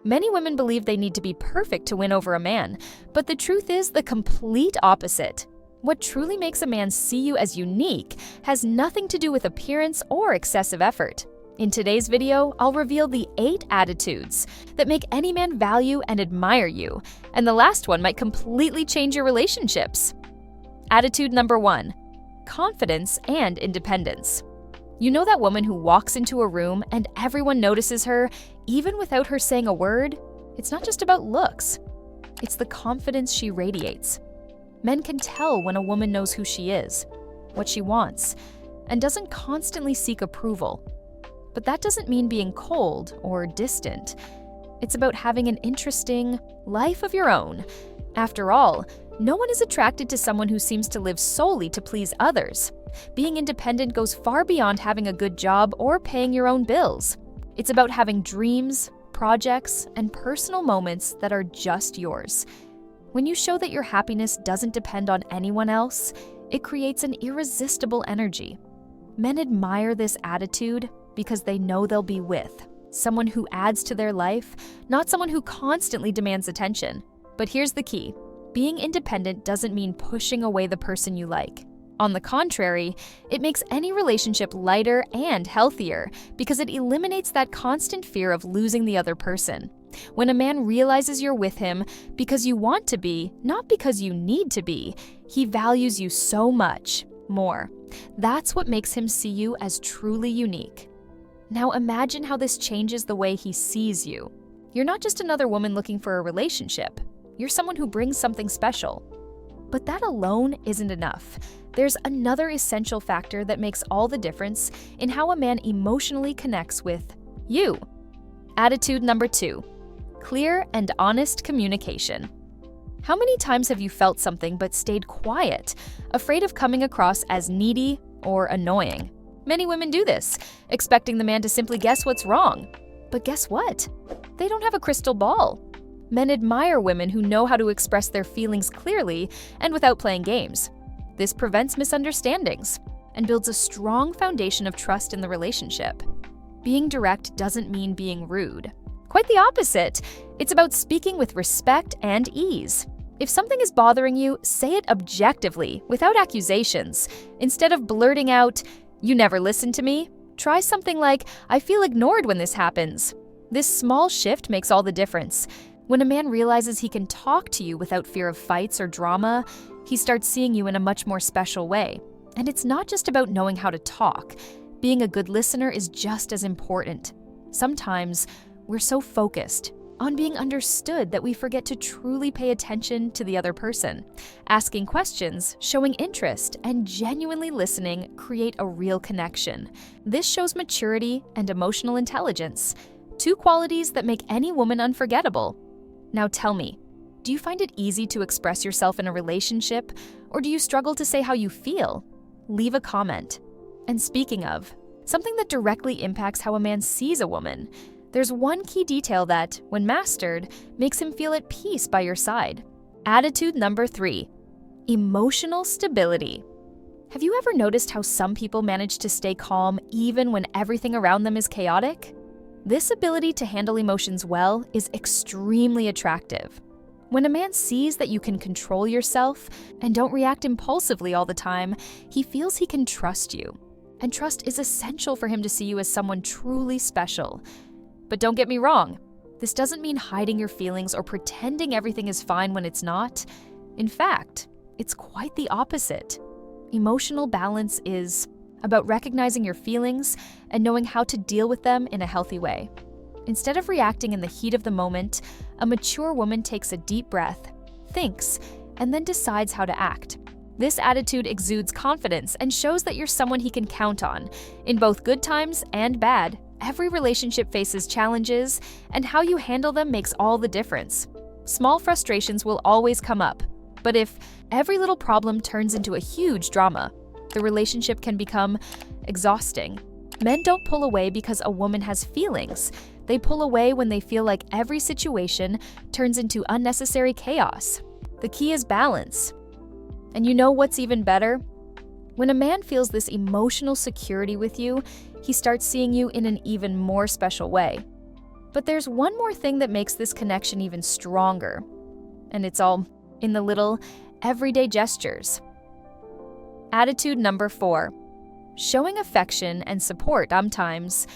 Many women believe they need to be perfect to win over a man, but the truth is the complete opposite. What truly makes a man see you as unique has nothing to do with appearance or excessive effort. In today's video, I'll reveal the 8 attitudes that make any man value and admire you, and the last one might completely change your relationships. Attitude number 1: confidence and independence. You know that woman who walks into a room and everyone notices her, even without her saying a word? It's not just about looks. It's the confidence she radiates. Men can tell when a woman knows who she is, what she wants, and doesn't constantly seek approval. But that doesn't mean being cold or distant. It's about having an interesting life of your own. After all, no one is attracted to someone who seems to live solely to please others. Being independent goes far beyond having a good job or paying your own bills. It's about having dreams, projects, and personal moments that are just yours. When you show that your happiness doesn't depend on anyone else, it creates an irresistible energy. Men admire this attitude because they know they'll be with someone who adds to their life, not someone who constantly demands attention. But here's the key: being independent doesn't mean pushing away the person you like. On the contrary, it makes any relationship lighter and healthier because it eliminates that constant fear of losing the other person. When a man realizes you're with him because you want to be, not because you need to be, he values you so much more. That's what makes him see you as truly unique. Now imagine how this changes the way he sees you. You're not just another woman looking for a relationship. You're someone who brings something special. But that alone isn't enough. There's another essential factor that makes all the difference in how a man emotionally connects with you. Attitude number 2: clear and honest communication. How many times have you felt something but stayed quiet, afraid of coming across as needy or annoying? Many women do this, expecting the man to simply guess what's wrong. But guess what? They don't have a crystal ball. Men admire women who know how to express their feelings clearly and without playing games. This prevents misunderstandings and builds a strong foundation of trust in the relationship. Being direct doesn't mean being rude. Quite the opposite. It's about speaking with respect and ease. If something is bothering you, say it objectively, without accusations. Instead of blurting out, "You never listen to me," try something like, "I feel ignored when this happens." This small shift makes all the difference. When a man realizes he can talk to you without fear of fights or drama, he starts seeing you in a much more special way. And it's not just about knowing how to talk. Being a good listener is just as important. Sometimes we're so focused on being understood that we forget to truly pay attention to the other person. Asking questions, showing interest, and genuinely listening create a real connection. This shows maturity and emotional intelligence, 2 qualities that make any woman unforgettable. Now tell me, do you find it easy to express yourself in a relationship, or do you struggle to say how you feel? Leave a comment. And speaking of, something that directly impacts how a man sees a woman, there's one key detail that, when mastered, makes him feel at peace by your side. Attitude number 3: emotional stability. Have you ever noticed how some people manage to stay calm even when everything around them is chaotic? This ability to handle emotions well is extremely attractive. When a man sees that you can control yourself and don't react impulsively all the time, he feels he can trust you. And trust is essential for him to see you as someone truly special. But don't get me wrong, this doesn't mean hiding your feelings or pretending everything is fine when it's not. In fact, it's quite the opposite. Emotional balance is about recognizing your feelings and knowing how to deal with them in a healthy way. Instead of reacting in the heat of the moment, a mature woman takes a deep breath, thinks, and then decides how to act. This attitude exudes confidence and shows that you're someone he can count on. In both good times and bad, every relationship faces challenges, and how you handle them makes all the difference. Small frustrations will always come up, but if every little problem turns into a huge drama, the relationship can become exhausting. Men don't pull away because a woman has feelings. They pull away when they feel like every situation turns into unnecessary chaos. The key is balance. And you know what's even better? When a man feels this emotional security with you, he starts seeing you in an even more special way. But there's one more thing that makes this connection even stronger, and it's all in the little, everyday gestures. Attitude number 4. Showing affection and support sometimes.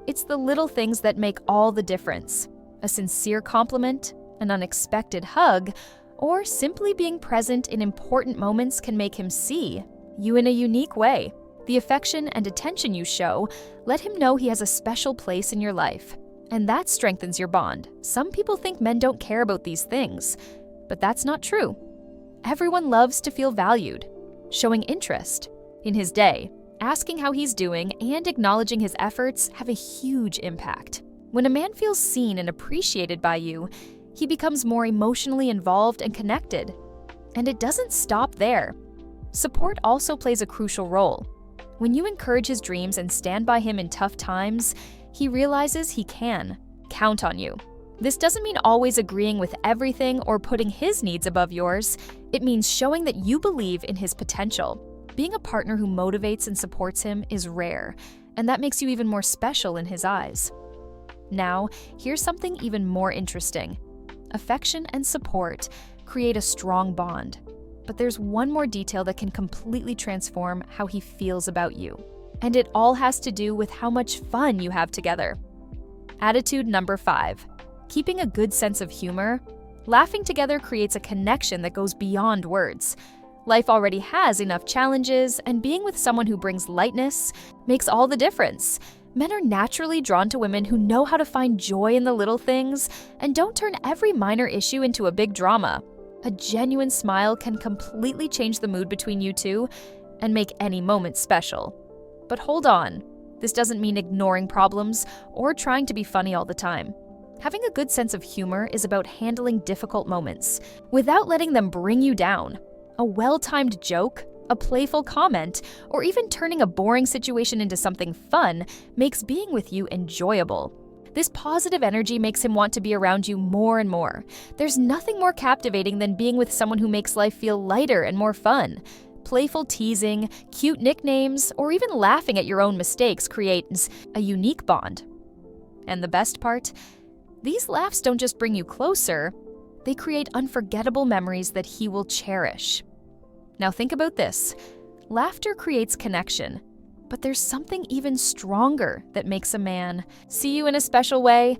It's the little things that make all the difference. A sincere compliment, an unexpected hug, or simply being present in important moments can make him see you in a unique way. The affection and attention you show let him know he has a special place in your life, and that strengthens your bond. Some people think men don't care about these things, but that's not true. Everyone loves to feel valued. Showing interest in his day, asking how he's doing, and acknowledging his efforts have a huge impact. When a man feels seen and appreciated by you, he becomes more emotionally involved and connected. And it doesn't stop there. Support also plays a crucial role. When you encourage his dreams and stand by him in tough times, he realizes he can count on you. This doesn't mean always agreeing with everything or putting his needs above yours. It means showing that you believe in his potential. Being a partner who motivates and supports him is rare, and that makes you even more special in his eyes. Now, here's something even more interesting. Affection and support create a strong bond. But there's one more detail that can completely transform how he feels about you. And it all has to do with how much fun you have together. Attitude number 5. Keeping a good sense of humor. Laughing together creates a connection that goes beyond words. Life already has enough challenges, and being with someone who brings lightness makes all the difference. Men are naturally drawn to women who know how to find joy in the little things and don't turn every minor issue into a big drama. A genuine smile can completely change the mood between you two and make any moment special. But hold on, this doesn't mean ignoring problems or trying to be funny all the time. Having a good sense of humor is about handling difficult moments without letting them bring you down. A well-timed joke, a playful comment, or even turning a boring situation into something fun makes being with you enjoyable. This positive energy makes him want to be around you more and more. There's nothing more captivating than being with someone who makes life feel lighter and more fun. Playful teasing, cute nicknames, or even laughing at your own mistakes creates a unique bond. And the best part? These laughs don't just bring you closer, they create unforgettable memories that he will cherish. Now think about this. Laughter creates connection, but there's something even stronger that makes a man see you in a special way,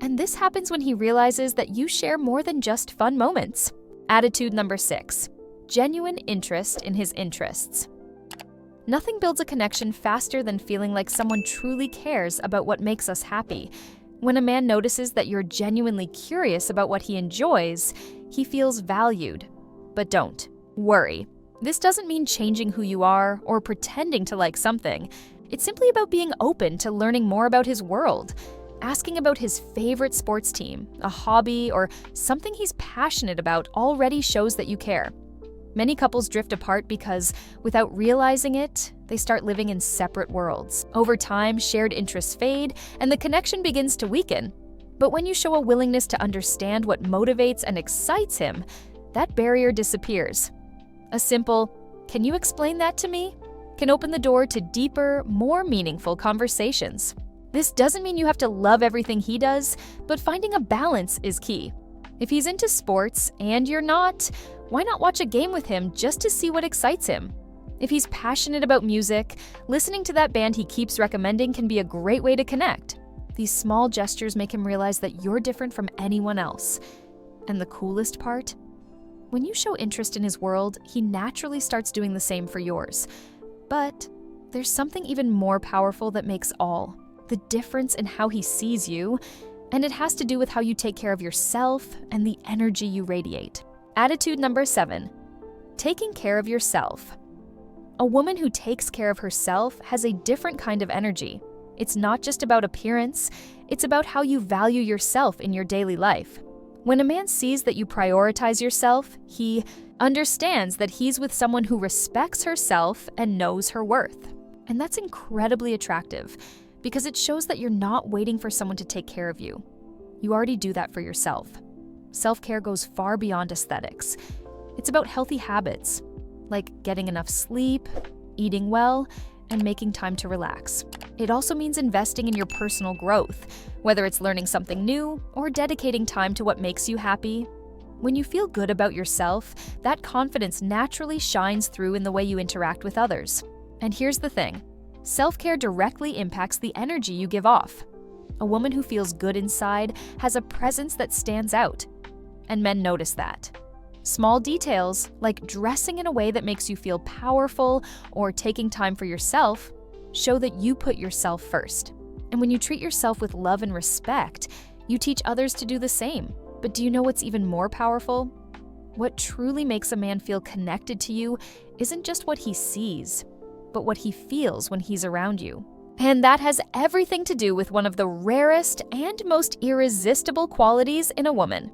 and this happens when he realizes that you share more than just fun moments. Attitude number 6. Genuine interest in his interests. Nothing builds a connection faster than feeling like someone truly cares about what makes us happy. When a man notices that you're genuinely curious about what he enjoys, he feels valued. But don't worry. This doesn't mean changing who you are or pretending to like something. It's simply about being open to learning more about his world. Asking about his favorite sports team, a hobby, or something he's passionate about already shows that you care. Many couples drift apart because, without realizing it, they start living in separate worlds. Over time, shared interests fade, and the connection begins to weaken. But when you show a willingness to understand what motivates and excites him, that barrier disappears. A simple, "Can you explain that to me?" can open the door to deeper, more meaningful conversations. This doesn't mean you have to love everything he does, but finding a balance is key. If he's into sports and you're not, why not watch a game with him just to see what excites him? If he's passionate about music, listening to that band he keeps recommending can be a great way to connect. These small gestures make him realize that you're different from anyone else. And the coolest part? When you show interest in his world, he naturally starts doing the same for yours. But there's something even more powerful that makes all the difference in how he sees you, and it has to do with how you take care of yourself and the energy you radiate. Attitude number 7. Taking care of yourself. A woman who takes care of herself has a different kind of energy. It's not just about appearance, it's about how you value yourself in your daily life. When a man sees that you prioritize yourself, he understands that he's with someone who respects herself and knows her worth. And that's incredibly attractive because it shows that you're not waiting for someone to take care of you. You already do that for yourself. Self-care goes far beyond aesthetics. It's about healthy habits, like getting enough sleep, eating well, and making time to relax. It also means investing in your personal growth, whether it's learning something new or dedicating time to what makes you happy. When you feel good about yourself, that confidence naturally shines through in the way you interact with others. And here's the thing, self-care directly impacts the energy you give off. A woman who feels good inside has a presence that stands out, and men notice that. Small details, like dressing in a way that makes you feel powerful or taking time for yourself, show that you put yourself first. And when you treat yourself with love and respect, you teach others to do the same. But do you know what's even more powerful? What truly makes a man feel connected to you isn't just what he sees, but what he feels when he's around you. And that has everything to do with one of the rarest and most irresistible qualities in a woman: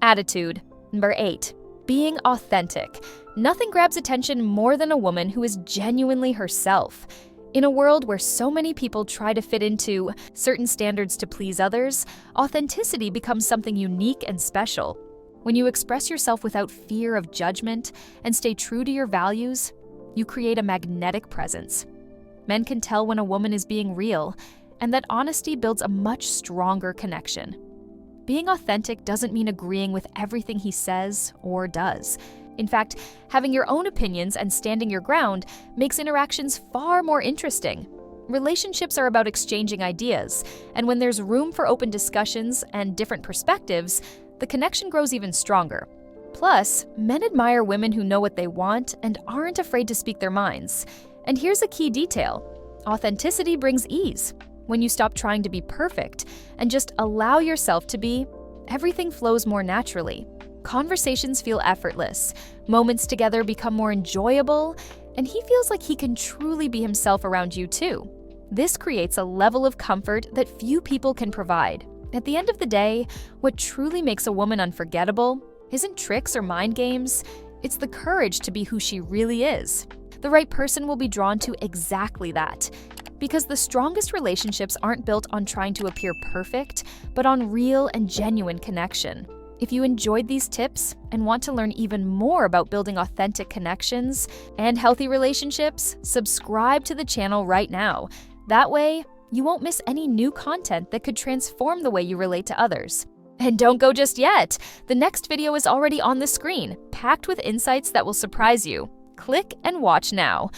attitude. Number 8, being authentic. Nothing grabs attention more than a woman who is genuinely herself. In a world where so many people try to fit into certain standards to please others, authenticity becomes something unique and special. When you express yourself without fear of judgment and stay true to your values, you create a magnetic presence. Men can tell when a woman is being real, and that honesty builds a much stronger connection. Being authentic doesn't mean agreeing with everything he says or does. In fact, having your own opinions and standing your ground makes interactions far more interesting. Relationships are about exchanging ideas, and when there's room for open discussions and different perspectives, the connection grows even stronger. Plus, men admire women who know what they want and aren't afraid to speak their minds. And here's a key detail: authenticity brings ease. When you stop trying to be perfect and just allow yourself to be, everything flows more naturally. Conversations feel effortless, moments together become more enjoyable, and he feels like he can truly be himself around you too. This creates a level of comfort that few people can provide. At the end of the day, what truly makes a woman unforgettable isn't tricks or mind games, it's the courage to be who she really is. The right person will be drawn to exactly that. Because the strongest relationships aren't built on trying to appear perfect, but on real and genuine connection. If you enjoyed these tips and want to learn even more about building authentic connections and healthy relationships, subscribe to the channel right now. That way, you won't miss any new content that could transform the way you relate to others. And don't go just yet! The next video is already on the screen, packed with insights that will surprise you. Click and watch now.